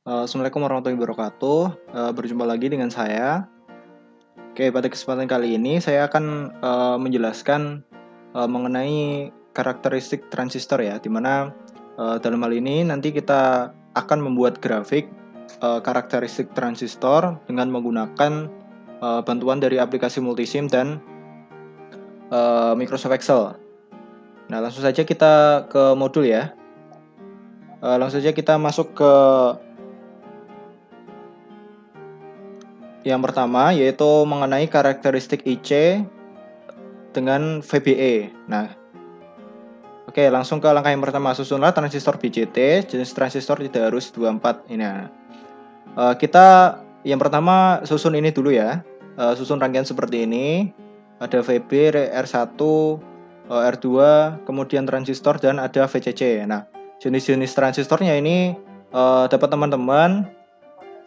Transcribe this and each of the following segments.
Assalamualaikum warahmatullahi wabarakatuh. Berjumpa lagi dengan saya. Oke, pada kesempatan kali ini saya akan menjelaskan mengenai karakteristik transistor ya, dimana dalam hal ini nanti kita akan membuat grafik karakteristik transistor dengan menggunakan bantuan dari aplikasi Multisim dan Microsoft Excel. Nah, langsung saja kita ke modul ya. Langsung saja kita masuk ke yang pertama, yaitu mengenai karakteristik IC dengan VBE. Nah, oke, langsung ke langkah yang pertama. Susunlah transistor BJT. Jenis transistor tidak harus 24 ini. Kita yang pertama susun ini dulu ya. Susun rangkaian seperti ini. Ada VB, R1, R2, kemudian transistor, dan ada VCC. Nah, jenis-jenis transistornya ini dapat teman-teman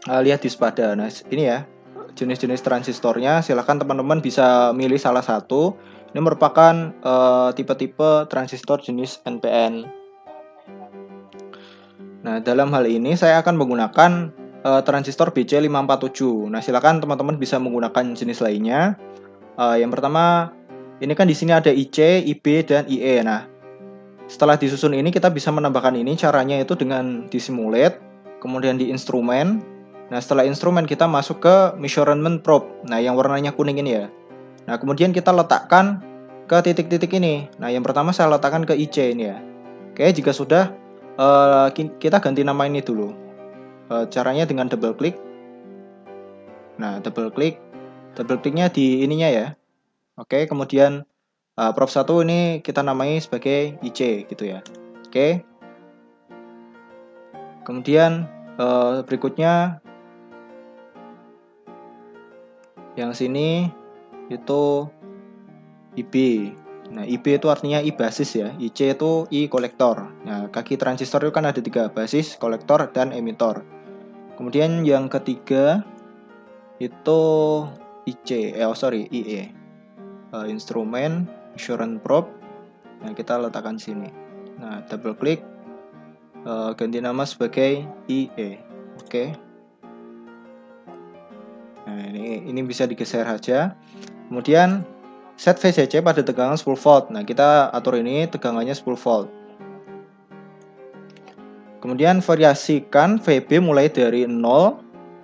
lihat di sepada. Nah, ini ya jenis-jenis transistornya. Silahkan teman-teman bisa milih salah satu. Ini merupakan tipe-tipe transistor jenis NPN. Nah, dalam hal ini saya akan menggunakan transistor BC547. Nah, silakan teman-teman bisa menggunakan jenis lainnya. Yang pertama, ini kan di sini ada IC, IB, dan IE. Nah, setelah disusun ini kita bisa menambahkan ini. Caranya itu dengan disimulate, kemudian di instrumen. Nah, setelah instrumen kita masuk ke measurement probe. Nah, yang warnanya kuning ini ya. Nah, kemudian kita letakkan ke titik-titik ini. Nah, yang pertama saya letakkan ke IC ini ya. Oke, jika sudah, kita ganti nama ini dulu. Caranya dengan double klik. Nah, double kliknya di ininya ya. Oke, kemudian probe 1 ini kita namai sebagai IC gitu ya. Oke. Kemudian berikutnya yang sini itu IB. Nah, IB itu artinya I basis ya. IC itu I kolektor. Nah, kaki transistor itu kan ada 3, basis, kolektor, dan emitor. Kemudian yang ketiga itu IC, IE. Instrumen, measurement probe. Nah, kita letakkan sini. Nah, double klik, ganti nama sebagai IE. Oke. Nah, ini bisa digeser saja. Kemudian set VCC pada tegangan 10 volt. Nah, kita atur ini tegangannya 10 volt. Kemudian variasikan VB mulai dari 0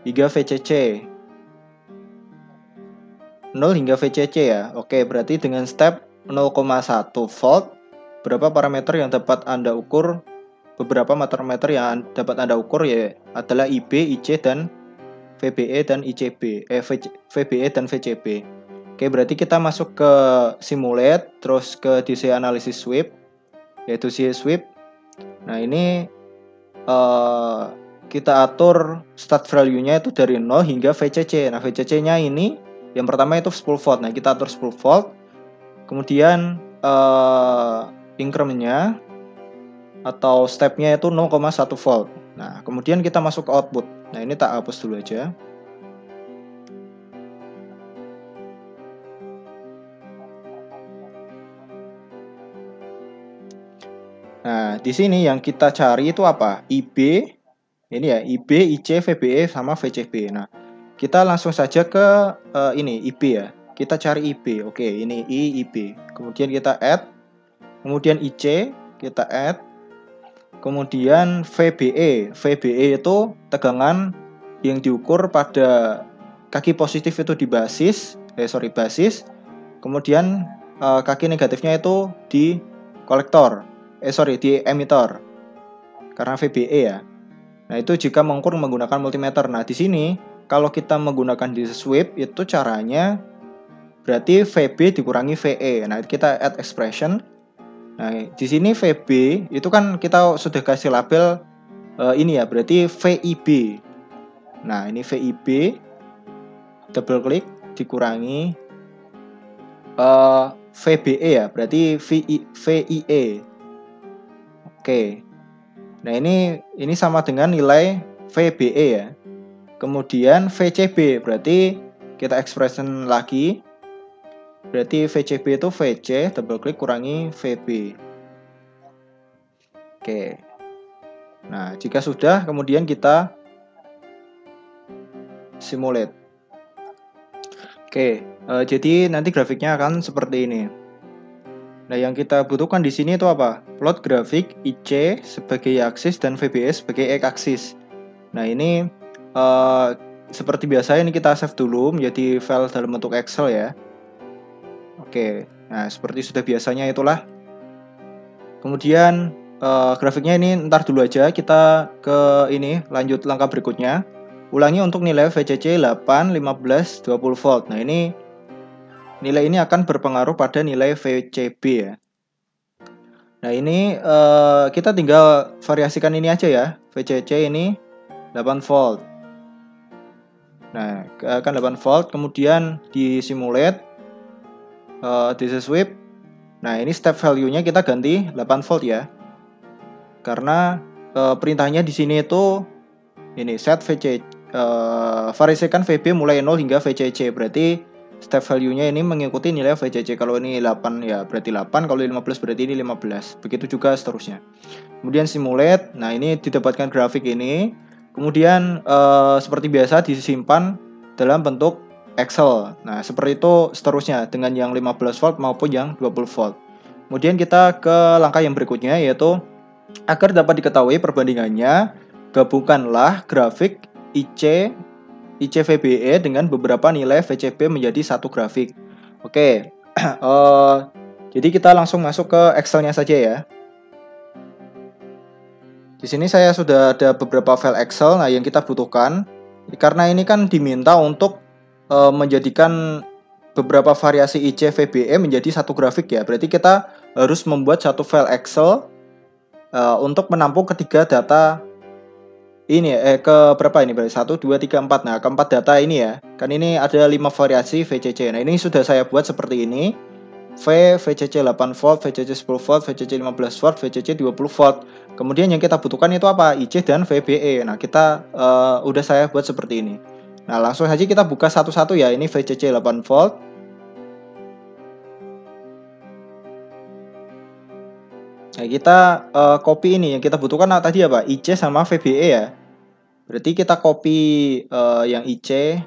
hingga VCC. 0 hingga VCC ya. Oke, berarti dengan step 0,1 volt, berapa parameter yang dapat Anda ukur? Beberapa parameter yang dapat Anda ukur ya adalah IB, IC, dan VBE dan ICB, VBE dan VCB. Oke, berarti kita masuk ke simulate, terus ke DC analysis sweep, yaitu C sweep. Nah, ini kita atur start value-nya itu dari 0 hingga VCC. Nah, VCC-nya ini yang pertama itu 10 volt. Nah, kita atur 10 volt. Kemudian increment-nya atau step-nya itu 0,1 volt. Nah, kemudian kita masuk ke output. Nah, ini tak hapus dulu aja. Nah, di sini yang kita cari itu apa? IB, ini ya, IB, IC, VBE, sama VCB. Nah, kita langsung saja ke ini, IB ya. Kita cari IB. Oke, ini IB. Kemudian kita add. Kemudian IC, kita add. Kemudian VBE. VBE itu tegangan yang diukur pada kaki positif itu di basis. Basis. Kemudian kaki negatifnya itu di kolektor. Di emitor. Karena VBE ya. Nah, itu jika mengukur menggunakan multimeter. Nah, di sini kalau kita menggunakan DC sweep itu caranya berarti VB dikurangi VE. Nah, kita add expression. Nah, di sini VB itu kan kita sudah kasih label ini ya, berarti VIB. Nah, ini VIB, double klik dikurangi VBE ya, berarti VIE. Oke. Nah, ini sama dengan nilai VBE ya. Kemudian VCB berarti kita expression lagi. Berarti VCB itu VC, double klik kurangi VB. Oke. Nah, jika sudah, kemudian kita simulate. Oke, jadi nanti grafiknya akan seperti ini. Nah, yang kita butuhkan di sini itu apa? Plot grafik IC sebagai y-aksis dan VBE sebagai x-aksis. Nah, ini seperti biasa ini kita save dulu menjadi file dalam bentuk Excel ya. Oke, nah seperti sudah biasanya itulah. Kemudian grafiknya ini ntar dulu aja, kita ke ini lanjut langkah berikutnya. Ulangi untuk nilai VCC 8, 15, 20 volt. Nah, nilai ini akan berpengaruh pada nilai VCB ya. Nah, ini kita tinggal variasikan ini aja ya. VCC ini 8 volt. Nah, akan 8 volt, kemudian di simulate DC sweep. Nah, ini step value-nya kita ganti 8 volt ya. Karena perintahnya di sini itu ini set VC variasikan VB mulai 0 hingga VCC. Berarti step value-nya ini mengikuti nilai VCC. Kalau ini 8 ya berarti 8, kalau 15 berarti ini 15. Begitu juga seterusnya. Kemudian simulate. Nah, ini didapatkan grafik ini. Kemudian seperti biasa disimpan dalam bentuk Excel. Nah, seperti itu seterusnya dengan yang 15 volt maupun yang 20 volt. Kemudian kita ke langkah yang berikutnya, yaitu agar dapat diketahui perbandingannya, gabungkanlah grafik IC VBE dengan beberapa nilai VCB menjadi satu grafik. Oke, jadi kita langsung masuk ke Excel-nya saja ya. Di sini saya sudah ada beberapa file Excel. Nah, yang kita butuhkan, karena ini kan diminta untuk menjadikan beberapa variasi IC VBE menjadi satu grafik ya. Berarti kita harus membuat satu file Excel untuk menampung ketiga data ini ke berapa ini berarti 1, 2, 3, 4. Nah, keempat data ini ya. Kan ini ada 5 variasi VCC. Nah, ini sudah saya buat seperti ini. VCC 8 volt, VCC 10 volt, VCC 15 volt, VCC 20 volt. Kemudian yang kita butuhkan itu apa? IC dan VBE. Nah, kita udah saya buat seperti ini. Nah, langsung saja kita buka satu-satu ya. Ini VCC 8 volt. Nah, kita copy ini. Yang kita butuhkan tadi apa? IC sama VBE ya. Berarti kita copy yang IC.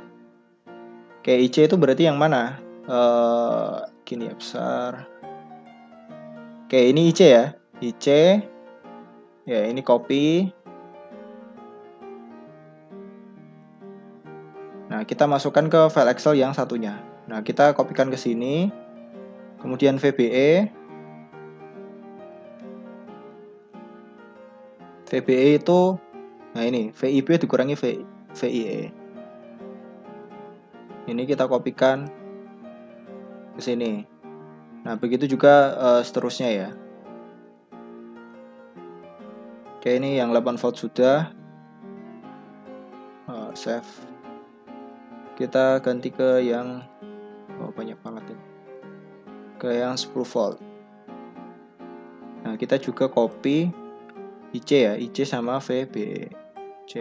Oke, IC itu berarti yang mana? Gini ya, besar. Oke, ini IC ya. IC. Ya, ini copy. Nah, kita masukkan ke file Excel yang satunya. Nah, kita kopikan ke sini. Kemudian VBE. VBE itu, nah ini, VIB dikurangi VIE. Ini kita kopikan ke sini. Nah, begitu juga seterusnya ya. Oke, ini yang 8 volt sudah. Save. Kita ganti ke yang banyak banget ini. Ke yang 10 volt. Nah, kita juga copy IC ya, IC sama VB. C.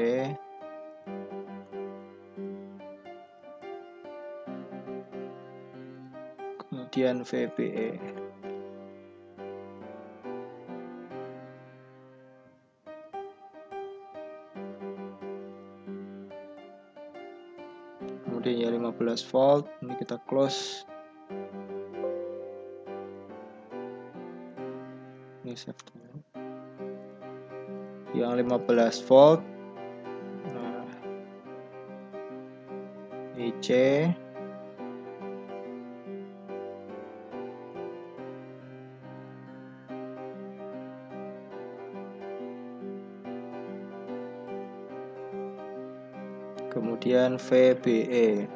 Kemudian VBE. Kemudian ya 15 volt, ini kita close. Ini save dulu. Yang 15 volt. Nah, IC. Kemudian VBE.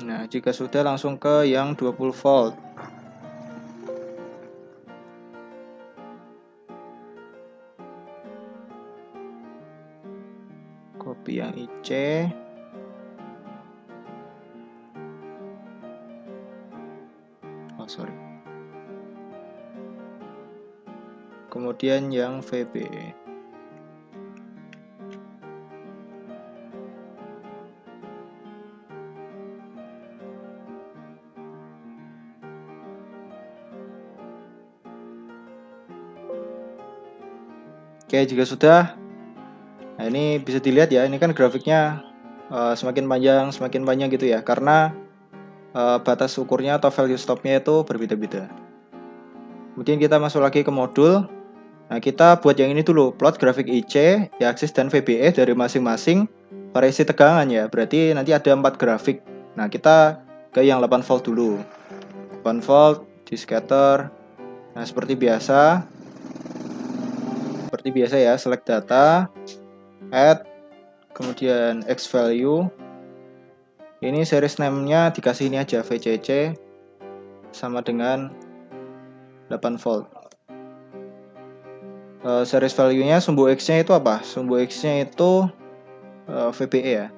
Nah, jika sudah langsung ke yang 20 volt. Copy yang IC. Oh, sorry. Kemudian yang VBE. Oke, jika sudah, nah ini bisa dilihat ya, ini kan grafiknya semakin panjang gitu ya, karena batas ukurnya atau value stopnya itu berbeda-beda. Kemudian kita masuk lagi ke modul. Nah, kita buat yang ini dulu, plot grafik IC, Y-aksis dan VBE dari masing-masing variasi tegangan ya. Berarti nanti ada 4 grafik. Nah, kita ke yang 8 volt dulu. 8 volt di scatter. Nah, seperti biasa ya, select data, add, kemudian X value. Ini series name-nya dikasih ini aja, VCC sama dengan 8 volt. Series value-nya sumbu X-nya itu apa? Sumbu X-nya itu VBE ya.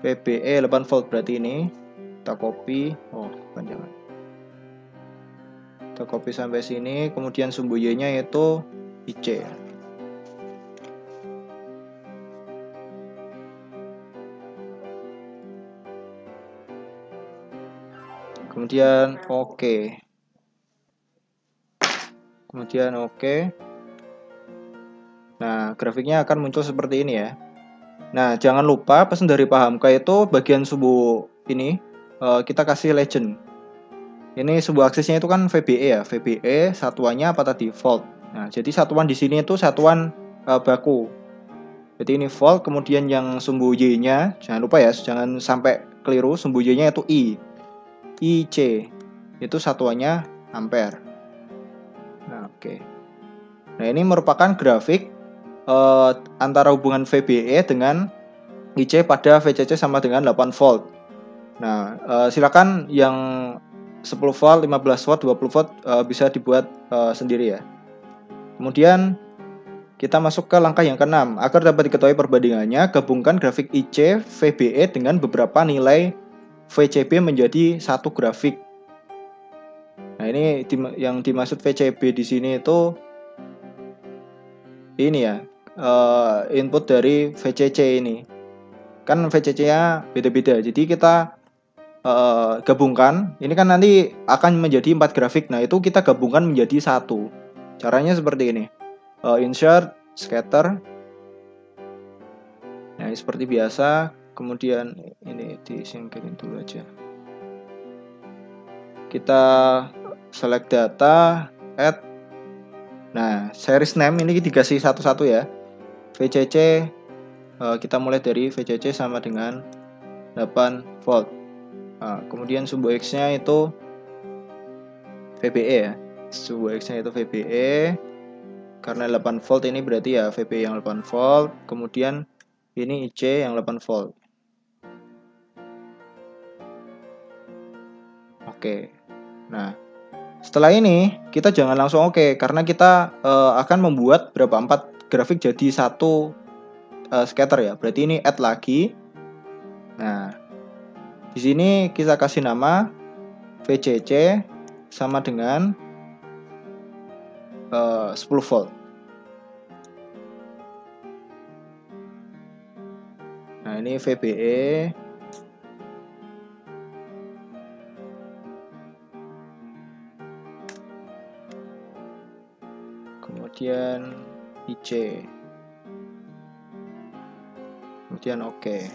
VBE 8 volt berarti ini. Kita copy. Oh, panjangan. Kita copy sampai sini. Kemudian sumbu Y-nya itu IC. Kemudian oke. Kemudian oke. Nah, grafiknya akan muncul seperti ini ya. Nah, jangan lupa pesan dari Pak Hamka itu bagian sumbu ini kita kasih legend. Ini sumbu aksesnya itu kan VBE ya. VBE satuannya apa tadi? Volt. Nah, jadi satuan di sini itu satuan baku. Jadi ini volt, kemudian yang sumbu Y-nya jangan lupa ya, jangan sampai keliru, sumbu Y-nya itu I. IC. Itu satuannya ampere. Nah, oke. Nah, ini merupakan grafik antara hubungan VBE dengan IC pada VCC sama dengan 8 volt. Nah, silakan yang 10 volt, 15 volt, 20 volt bisa dibuat sendiri ya. Kemudian kita masuk ke langkah yang keenam. Agar dapat diketahui perbandingannya, gabungkan grafik IC, VBE dengan beberapa nilai VCB menjadi satu grafik. Nah, ini yang dimaksud VCB di sini itu ini ya, input dari VCC ini. Kan VCC-nya beda-beda. Jadi kita gabungkan. Ini kan nanti akan menjadi 4 grafik. Nah, itu kita gabungkan menjadi satu. Caranya seperti ini. Insert, scatter. Nah, seperti biasa. Kemudian ini disingkirin dulu aja. Kita select data, add. Nah, series name ini dikasih satu-satu ya. VCC kita mulai dari VCC sama dengan 8 volt. Nah, kemudian sumbu X-nya itu VBE ya. Sumbu X-nya itu VBE. Karena 8 volt ini berarti ya VBE yang 8 volt. Kemudian ini IC yang 8 volt. Oke. Nah, setelah ini kita jangan langsung oke, karena kita akan membuat berapa 4 grafik jadi satu scatter ya. Berarti ini add lagi. Nah, di sini kita kasih nama VCC sama dengan 10 volt. Nah, ini VBE. Kemudian IC. Kemudian oke.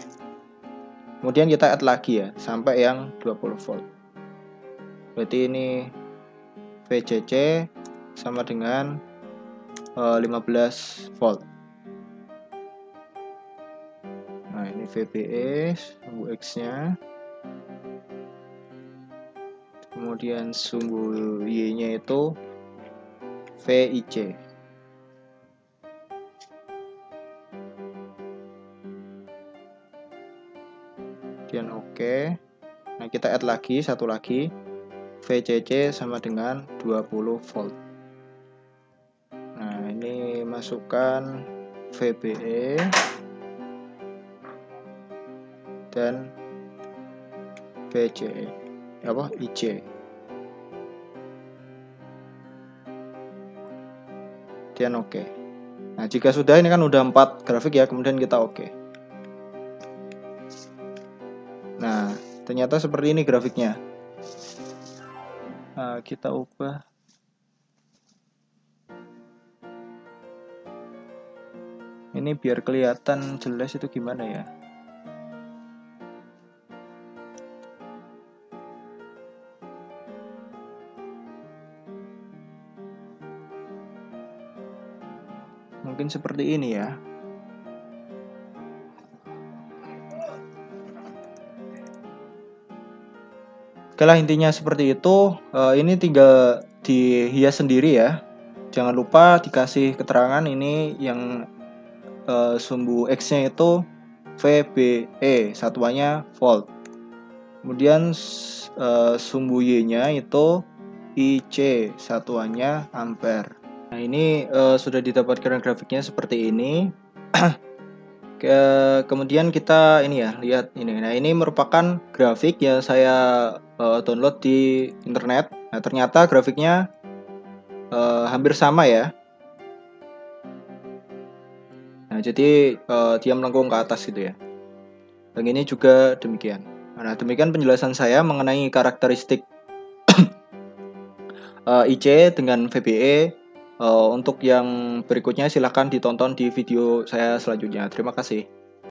Kemudian kita add lagi ya sampai yang 20 volt. Berarti ini VCC sama dengan 15 volt. Nah, ini VBE sumbu X-nya. Kemudian sumbu Y-nya itu VIC. Kemudian oke. Nah, kita add lagi satu lagi. VCC sama dengan 20 volt. Nah, ini masukkan VBE dan VCE IC. Kemudian oke. Nah, jika sudah, ini kan udah 4 grafik ya, kemudian kita oke. Nah, ternyata seperti ini grafiknya. Nah, kita ubah. Ini biar kelihatan jelas itu gimana ya? Mungkin seperti ini ya. Oke lah, intinya seperti itu. Ini tinggal dihias sendiri ya. Jangan lupa dikasih keterangan ini yang sumbu X-nya itu VBE, satuannya volt. Kemudian sumbu Y-nya itu IC, satuannya ampere. Nah, ini sudah didapatkan grafiknya seperti ini. Kemudian kita ini ya, lihat ini. Nah, ini merupakan grafik yang saya download di internet. Nah, ternyata grafiknya hampir sama ya. Nah, jadi dia melengkung ke atas gitu ya. Dan ini juga demikian. Nah, demikian penjelasan saya mengenai karakteristik IC dengan VBE. Untuk yang berikutnya silahkan ditonton di video saya selanjutnya. Terima kasih.